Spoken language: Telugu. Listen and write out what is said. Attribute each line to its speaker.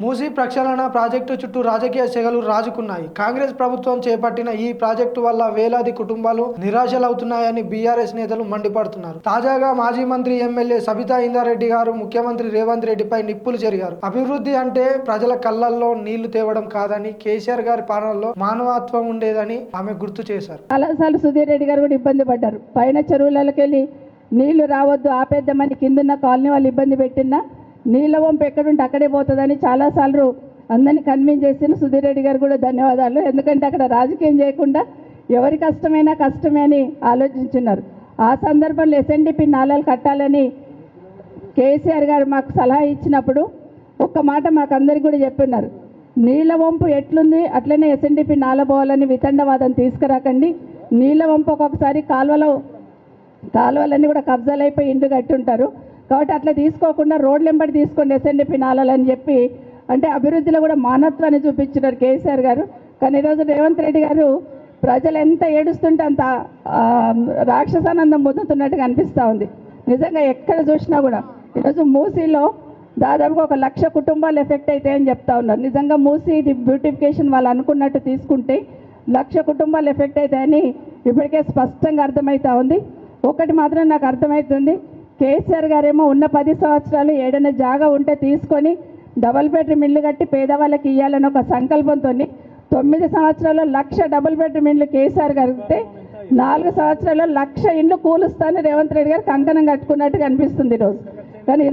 Speaker 1: మూసీ ప్రక్షాళన ప్రాజెక్టు చుట్టూ రాజకీయ సెగలు రాజుకున్నాయి. కాంగ్రెస్ ప్రభుత్వం చేపట్టిన ఈ ప్రాజెక్టు వల్ల వేలాది కుటుంబాలు నిరాశలవుతున్నాయని బీఆర్ఎస్ నేతలు మండిపడుతున్నారు. తాజాగా మాజీ మంత్రి ఎమ్మెల్యే సబితా ఇంద్రారెడ్డి గారు ముఖ్యమంత్రి రేవంత్ రెడ్డిపై నిప్పులు చెరిగారు. అభివృద్ధి అంటే ప్రజల కళ్ళల్లో నీళ్లు తేవడం కాదని, కేసీఆర్ గారి పాలనలో మానవత్వం ఉండేదని ఆమె గుర్తు చేశారు.
Speaker 2: చాలాసార్లు సుధీర్ రెడ్డి గారు కూడా ఇబ్బంది పడ్డారు. పైన చెరువులకి వెళ్ళి నీళ్లు రావద్దు ఆపేద్దామని కిందున్న కాలనీ వాళ్ళు ఇబ్బంది పెట్టినా నీళ్ళ వంపు ఎక్కడుంటే అక్కడే పోతుందని చాలాసార్లు అందరినీ కన్విన్స్ చేసిన సుధీర్ రెడ్డి గారు కూడా ధన్యవాదాలు. ఎందుకంటే అక్కడ రాజకీయం చేయకుండా ఎవరి కష్టమైనా కష్టమే అని ఆలోచించున్నారు. ఆ సందర్భంలో ఎస్ఎన్డిపి నాలాలు కట్టాలని కేసీఆర్ గారు మాకు సలహా ఇచ్చినప్పుడు ఒక్క మాట మాకు అందరికీ కూడా చెప్పున్నారు. నీళ్ళ వంపు ఎట్లుంది అట్లనే ఎస్ఎన్డిపి నాల పోవాలని వితండవాదం తీసుకురాకండి. నీళ్ళ వంపు ఒక్కొక్కసారి కాలువలన్నీ కూడా కబ్జాలు అయిపోయి ఇండ్లు కట్టుంటారు కాబట్టి అట్లా తీసుకోకుండా రోడ్లు వెంబడి తీసుకోండి ఎస్ఎన్డిపి నాలని చెప్పి అంటే అభివృద్ధిలో కూడా మానవత్వాన్ని చూపించినారు కేసీఆర్ గారు. కానీ ఈరోజు రేవంత్ రెడ్డి గారు ప్రజలు ఎంత ఏడుస్తుంటే అంత రాక్షసానందం పొందుతున్నట్టుగా అనిపిస్తూ ఉంది. నిజంగా ఎక్కడ చూసినా కూడా ఈరోజు మూసీలో దాదాపుగా 1,00,000 కుటుంబాలు ఎఫెక్ట్ అవుతాయని చెప్తా ఉన్నారు. నిజంగా మూసీ బ్యూటిఫికేషన్ వాళ్ళు అనుకున్నట్టు తీసుకుంటే 1,00,000 కుటుంబాలు ఎఫెక్ట్ అవుతాయని ఇప్పటికే స్పష్టంగా అర్థమవుతా ఉంది. ఒకటి మాత్రం నాకు అర్థమవుతుంది, కేసీఆర్ గారేమో ఉన్న 10 సంవత్సరాలు ఏదైనా జాగా ఉంటే తీసుకొని డబుల్ బెడ్రూమ్ ఇల్లు కట్టి పేదవాళ్ళకి ఇవ్వాలని ఒక సంకల్పంతో 9 సంవత్సరాల్లో 1,00,000 డబుల్ బెడ్రూమ్ ఇల్లు కేసీఆర్ గారితే 4 సంవత్సరాల్లో 1,00,000 ఇండ్లు కూలుస్తాను రేవంత్ రెడ్డి గారు కంకణం కట్టుకున్నట్టుగా అనిపిస్తుంది ఈరోజు. కానీ